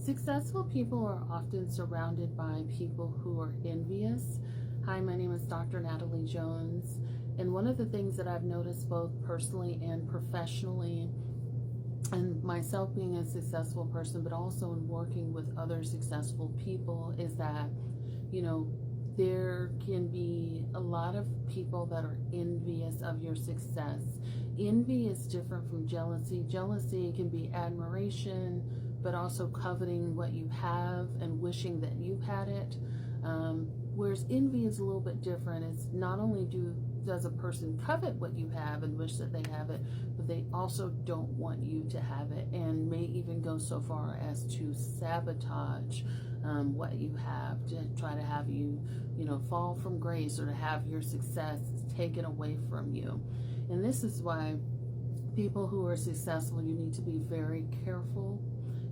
Successful people are often surrounded by people who are envious. Hi, my name is Dr. Natalie Jones, and one of the things that I've noticed both personally and professionally, and myself being a successful person, but also in working with other successful people, is that, there can be a lot of people that are envious of your success. Envy is different from jealousy. Jealousy can be admiration, but also coveting what you have and wishing that you had it. Whereas envy is a little bit different. It's not only does a person covet what you have and wish that they have it, but they also don't want you to have it, and may even go so far as to sabotage what you have, to try to have you, fall from grace, or to have your success taken away from you. And this is why people who are successful, you need to be very careful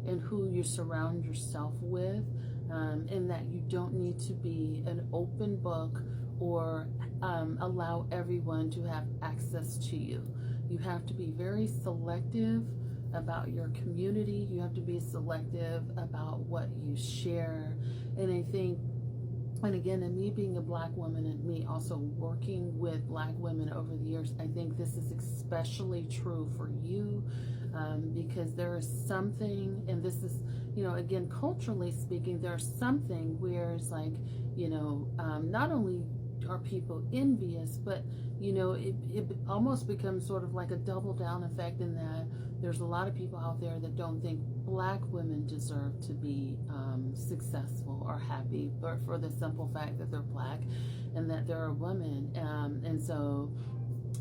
in who you surround yourself with, and that you don't need to be an open book or allow everyone to have access to you. You have to be very selective about your community. You have to be selective about what you share. And I think, and again, and me being a Black woman and me also working with Black women over the years, I think this is especially true for you, because there is something, and this is, again, culturally speaking, there's something where it's like, not only are people envious, but it almost becomes sort of like a double down effect, in that there's a lot of people out there that don't think Black women deserve to be successsure or happy, but for the simple fact that they're Black and that they're a woman. And so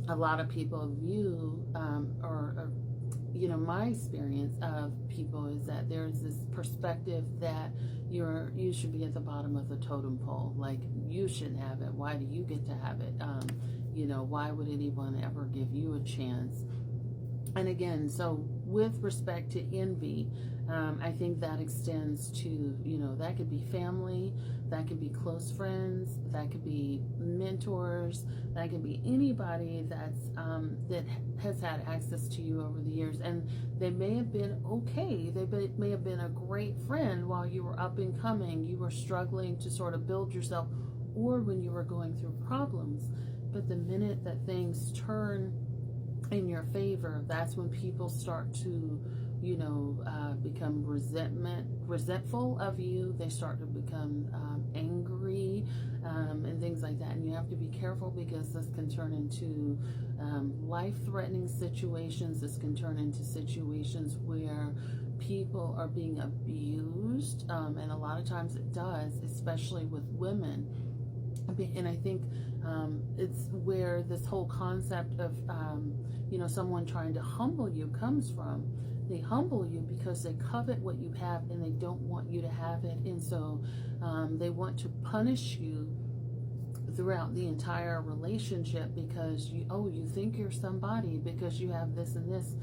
a lot of people view, my experience of people is that there's this perspective that you should be at the bottom of the totem pole. Like, you shouldn't have it. Why do you get to have it? Why would anyone ever give you a chance? And again, so with respect to envy, I think that extends to, that could be family, that could be close friends, that could be mentors, that could be anybody that's that has had access to you over the years. And they may have been okay. They may have been a great friend while you were up and coming, you were struggling to sort of build yourself, or when you were going through problems. But the minute that things turn in your favor, that's when people start to, become resentful of you. They start to become angry, and things like that. And you have to be careful, because this can turn into life-threatening situations. This can turn into situations where people are being abused, and a lot of times it does, especially with women. And I think it's where this whole concept of, someone trying to humble you comes from. They humble you because they covet what you have and they don't want you to have it. And so they want to punish you throughout the entire relationship, because you think you're somebody because you have this and this.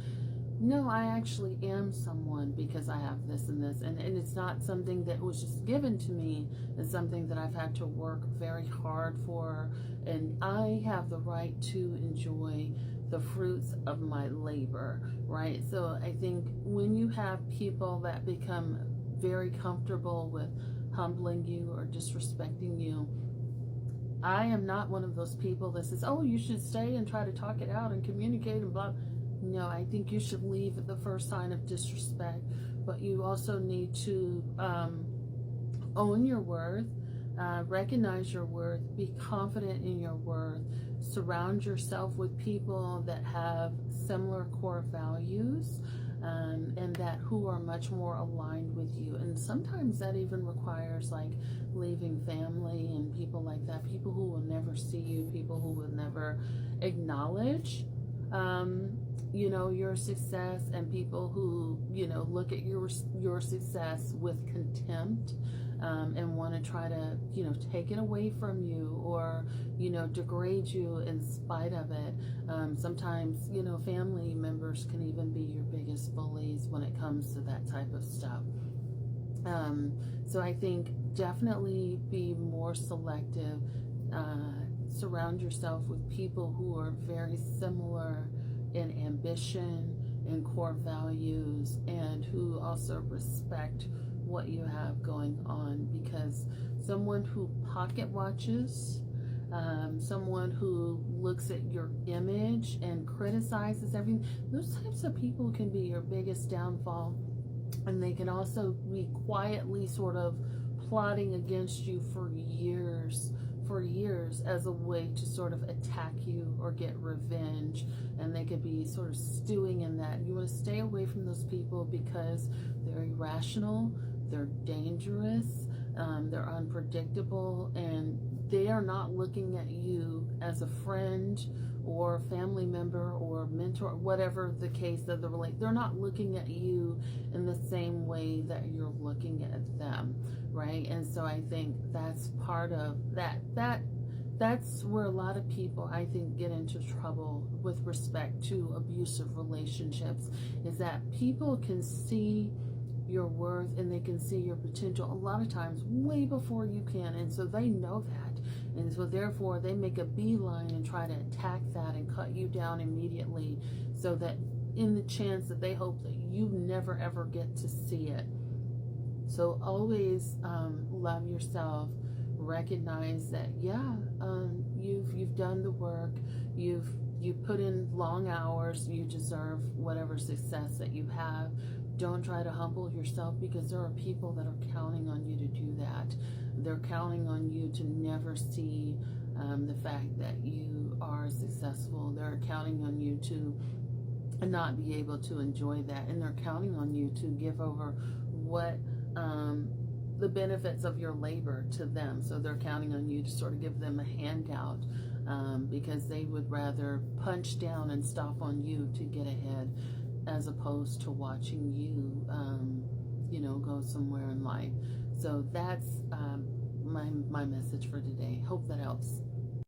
No, I actually am someone because I have this and this. And it's not something that was just given to me. It's something that I've had to work very hard for. And I have the right to enjoy the fruits of my labor, right? So I think when you have people that become very comfortable with humbling you or disrespecting you, I am not one of those people that says, oh, you should stay and try to talk it out and communicate and blah. No, I think you should leave at the first sign of disrespect, but you also need to own your worth, recognize your worth, be confident in your worth, surround yourself with people that have similar core values, and that who are much more aligned with you. And sometimes that even requires like leaving family and people like that, people who will never see you, people who will never acknowledge your success, and people who, look at your success with contempt, and want to try to, take it away from you, or, degrade you in spite of it. Sometimes, family members can even be your biggest bullies when it comes to that type of stuff. So I think definitely be more selective. Surround yourself with people who are very similar in ambition, and core values, and who also respect what you have going on. Because someone who pocket watches, someone who looks at your image and criticizes everything, those types of people can be your biggest downfall. And they can also be quietly sort of plotting against you for years as a way to sort of attack you or get revenge. And they could be sort of stewing in that. You want to stay away from those people because they're irrational, they're dangerous, they're unpredictable, and they are not looking at you as a friend or family member or mentor, whatever the case of the relate. They're not looking at you in the same way that you're looking at them, right? And so I think that's part of that. That's where a lot of people, I think, get into trouble with respect to abusive relationships, is that people can see your worth and they can see your potential a lot of times way before you can, and so they know that, and so therefore they make a beeline and try to attack that and cut you down immediately, so that in the chance that they hope that you never ever get to see it. So always love yourself, recognize that you've done the work, you've put in long hours, you deserve whatever success that you have. Don't try to humble yourself, because there are people that are counting on you to do that. They're counting on you to never see the fact that you are successful. They're counting on you to not be able to enjoy that, and they're counting on you to give over what the benefits of your labor to them. So they're counting on you to sort of give them a handout, because they would rather punch down and stomp on you to get ahead, as opposed to watching you, go somewhere in life. So that's my message for today. Hope that helps.